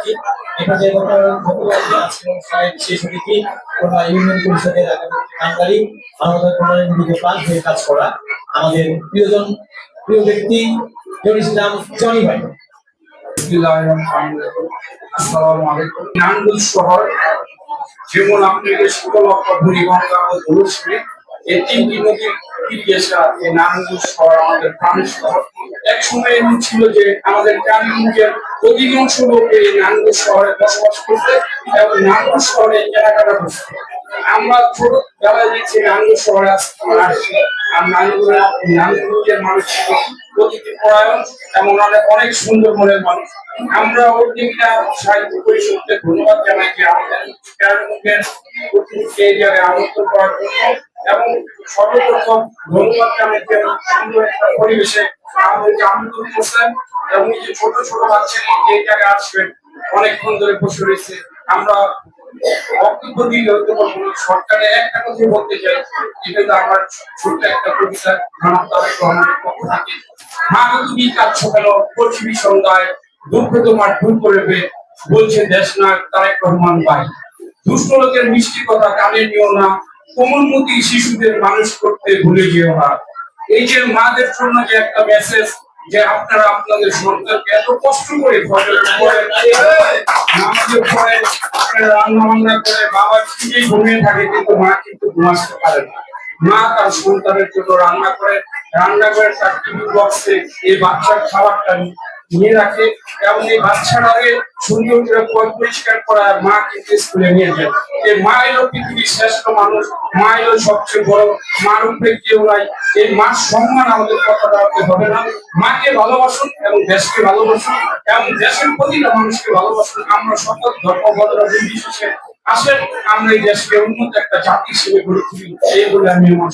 পাচ্ছি। এখানে শেষ হয়েছি ইউনিয়ন পরিষদের কান্ডারি আমাদের প্রাণ হয়ে কাজ করা আমাদের প্রিয় ব্যক্তি জনি ইসলাম জনি ভাই। আসসালামু আলাইকুম। নাঙ্গল শহর যেমন আপনাদের শীতলক্ষ বুড়িগঙ্গা ও ধনুশ্রী এই তিনটি নদীর তীরে এই নারায়ণগঞ্জ শহর আমাদের প্রাণের শহর। এক সময় এমন ছিল যে আমাদের গ্রামগঞ্জের অধিকাংশ লোক এই নারায়ণগঞ্জ শহরে বসবাস করতে এবং নারায়ণগঞ্জ শহরে কেনাকাটা করতে। আমরা ছোটবেলায় দেখছি নারায়ণগঞ্জ শহরে আসছি আর নারায়ণগঞ্জের মানুষ ছিল অতিথি পরায়ণ এবং অনেক সুন্দর মনের মানুষ। আমরা ওর দিকটা সাহিত্য পরিষদকে ধন্যবাদ জানাই যে আমাদের এই জায়গায় আমন্ত্রণ করার জন্য এবং সর্বপ্রথম ধন্যবাদ জানাই যে সুন্দর একটা পরিবেশে আমাদেরকে আমন্ত্রণ করছেন এবং এই যে ছোট ছোট বাচ্চারা এই জায়গায় আসবেন অনেকক্ষণ ধরে বসে রয়েছে। আমরা বক্তব্য দিলে হয়তো সরকারের একটা কথা বলতে চাই, এটা আমার ছোট্ট একটা কবিতা তারেক রহমানের পক্ষ থেকে। মা তুমি কাঁদছো কেন পশ্চিমী সন্ধ্যায় দুঃখ তোমার দূর করবে বলছে দেশ নায়ক তারেক রহমান ভাই। দুষ্ট লোকের মিষ্টি কথা কানে নিও না, কোমলমতি শিশুদের মানুষ করতে ভুলে যেও না। এই যে মাদের জন্য যে একটা মেসেজ যে আপনারা আপনাদের সন্তানকে এত কষ্ট করে ফজরের পরে নামাজের পরে আপনারা রান্না বান্না করে বাবা নিজেই ঘুমিয়ে থাকে কিন্তু মা কিন্তু ঘুমাতে পারে না। মা তার সন্তানের জন্য রান্না করে তার টিফিন বক্সে এই বাচ্চার খাবারটা নিয়ে রাখে এবং এই বাচ্চাটাকে সুন্দর করে পরিষ্কার করা মা কিন্তু স্কুলে নিয়ে যায়। এই মা এলো পৃথিবীর শ্রেষ্ঠ মানুষ, মা এলো সবচেয়ে বড়, মার উপরে কেউ নাই। এই মার সম্মান আমাদের কথা রাখতে হবে না। মাকে ভালোবাসুন এবং দেশকে ভালোবাসুন এবং দেশের প্রতিটা মানুষকে ভালোবাসুন। আমরা সকল ধর্মবর্ণ নির্বিশেষে আসেন আমরা এই দেশকে উন্নত একটা জাতি হিসেবে গড়ে তুলি, এই বলে আমি আমার